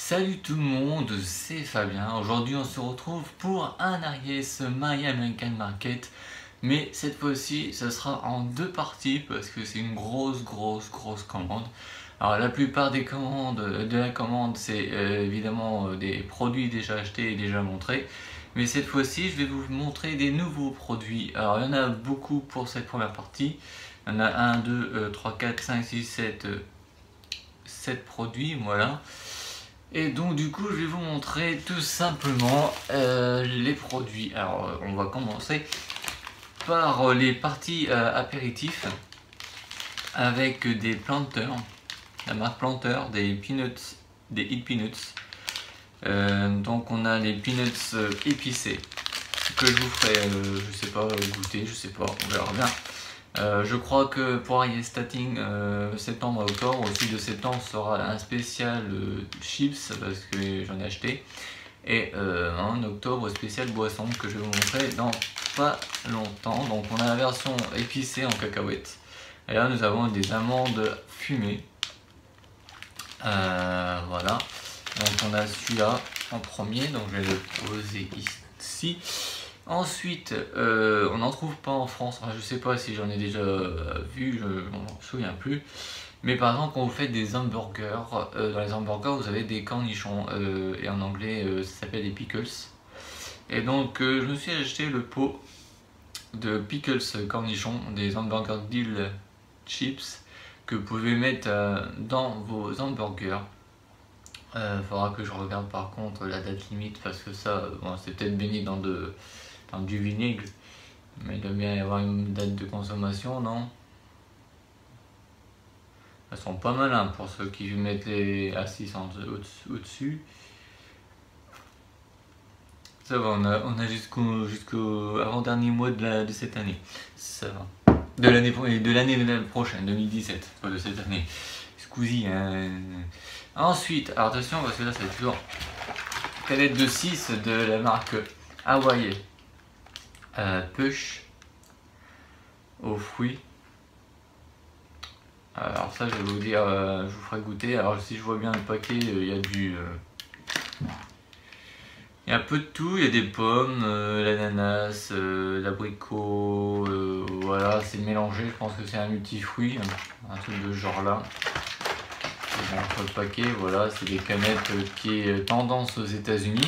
Salut tout le monde, c'est Fabien. Aujourd'hui on se retrouve pour un Aries My American Market. Mais cette fois-ci ça sera en deux parties parce que c'est une grosse commande. Alors la plupart des commandes de la commande c'est évidemment des produits déjà achetés et déjà montrés. Mais cette fois-ci je vais vous montrer des nouveaux produits. Alors il y en a beaucoup pour cette première partie. Il y en a 1, 2, 3, 4, 5, 6, 7 produits, voilà. Et donc du coup je vais vous montrer tout simplement les produits. Alors on va commencer par les parties apéritifs avec des planters, la marque Planter, des peanuts, des Hit Peanuts. Donc on a les peanuts épicés que je vous ferai, je sais pas, goûter, je sais pas, on verra bien. Je crois que pour Aries Starting septembre à octobre, au sud de septembre sera un spécial chips parce que j'en ai acheté, et en octobre spécial boisson que je vais vous montrer dans pas longtemps. Donc on a la version épicée en cacahuètes et là nous avons des amandes fumées, voilà. Donc on a celui-là en premier, donc je vais le poser ici. Ensuite, on n'en trouve pas en France, enfin, je sais pas si j'en ai déjà vu, je m'en souviens plus. Mais par exemple, quand vous faites des hamburgers, dans les hamburgers vous avez des cornichons, et en anglais ça s'appelle des pickles. Et donc je me suis acheté le pot de pickles cornichons, des hamburger dill chips, que vous pouvez mettre dans vos hamburgers. Faudra que je regarde par contre la date limite parce que ça, bon, c'est peut-être baigné dans du vinaigre, mais il doit bien y avoir une date de consommation, non? Elles sont pas mal hein, pour ceux qui mettent les A6 au-dessus. Ça va, on a jusqu'au avant-dernier mois de cette année. Ça va. De l'année prochaine, 2017, pas de cette année. Scusi, hein. Ensuite, alors attention parce que là c'est toujours canette de 6 de la marque Hawaii. Push aux fruits. Alors ça je vais vous dire, je vous ferai goûter. Alors si je vois bien le paquet, il y a il y a un peu de tout, il y a des pommes, l'ananas, l'abricot, voilà, c'est mélangé, je pense que c'est un multifruit, un truc de ce genre là. Dans le paquet, voilà, c'est des canettes qui est tendance aux États-Unis.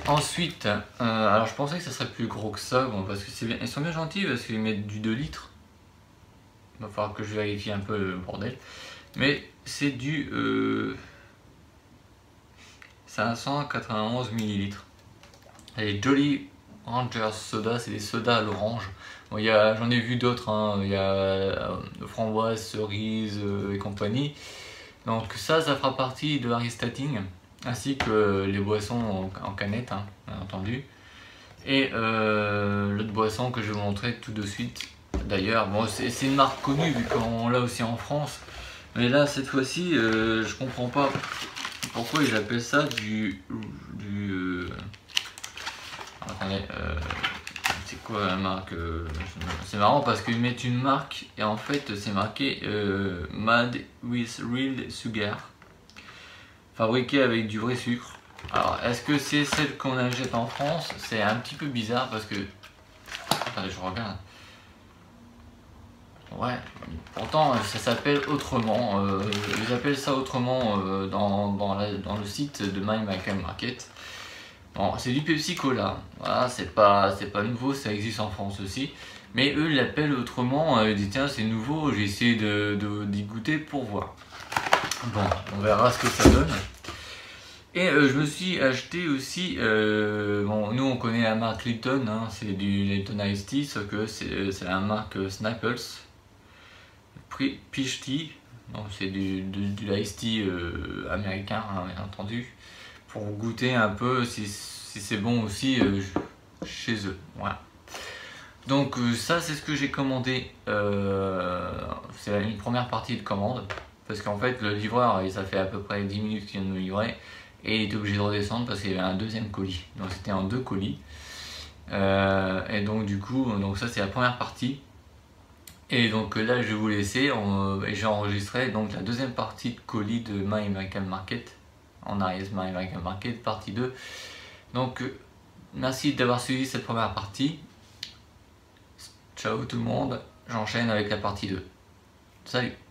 Ensuite, alors je pensais que ça serait plus gros que ça, bon, parce que c'est bien, ils sont bien gentils parce qu'ils mettent du 2 litres. Il va falloir que je vérifie un peu le bordel. Mais c'est du 591 ml. Les Jolly Ranchers Soda, c'est des sodas à l'orange. Bon, j'en ai vu d'autres, hein. Il y a framboise, cerise et compagnie. Donc ça fera partie de Aries Starting, ainsi que les boissons en canette, hein, bien entendu. Et l'autre boisson que je vais vous montrer tout de suite. D'ailleurs, bon, c'est une marque connue vu qu'on l'a aussi en France. Mais là, cette fois-ci, je comprends pas pourquoi ils appellent ça attendez, c'est quoi la marque? C'est marrant parce qu'ils mettent une marque et en fait c'est marqué Made with Real Sugar, fabriqué avec du vrai sucre. Alors est-ce que c'est celle qu'on achète en France? C'est un petit peu bizarre parce que, attendez, je regarde. Ouais, pourtant ça s'appelle autrement, ils appellent ça autrement dans le site de My American Market. Bon, c'est du Pepsi Cola, voilà, c'est pas nouveau, ça existe en France aussi. Mais eux l'appellent autrement, ils disent tiens c'est nouveau, j'ai essayé d'y goûter pour voir. Bon, on verra ce que ça donne. Et je me suis acheté aussi, bon, nous on connaît la marque Lipton, hein, c'est du Lipton Ice Tea, sauf que c'est la marque Snapple Peach Tea, donc c'est du Ice Tea américain, hein, bien entendu, pour goûter un peu si c'est bon aussi chez eux. Voilà. Donc ça c'est ce que j'ai commandé, c'est une première partie de commande, parce qu'en fait le livreur, ça fait à peu près 10 minutes qu'il vient de me livrer, et il était obligé de redescendre parce qu'il y avait un deuxième colis, donc c'était en 2 colis. Et donc du coup, donc ça c'est la première partie. Et donc là je vais vous laisser, j'ai enregistré donc la deuxième partie de colis de My American Market, en Ariès My American Market, partie 2. Donc merci d'avoir suivi cette première partie. Ciao tout le monde, j'enchaîne avec la partie 2. Salut!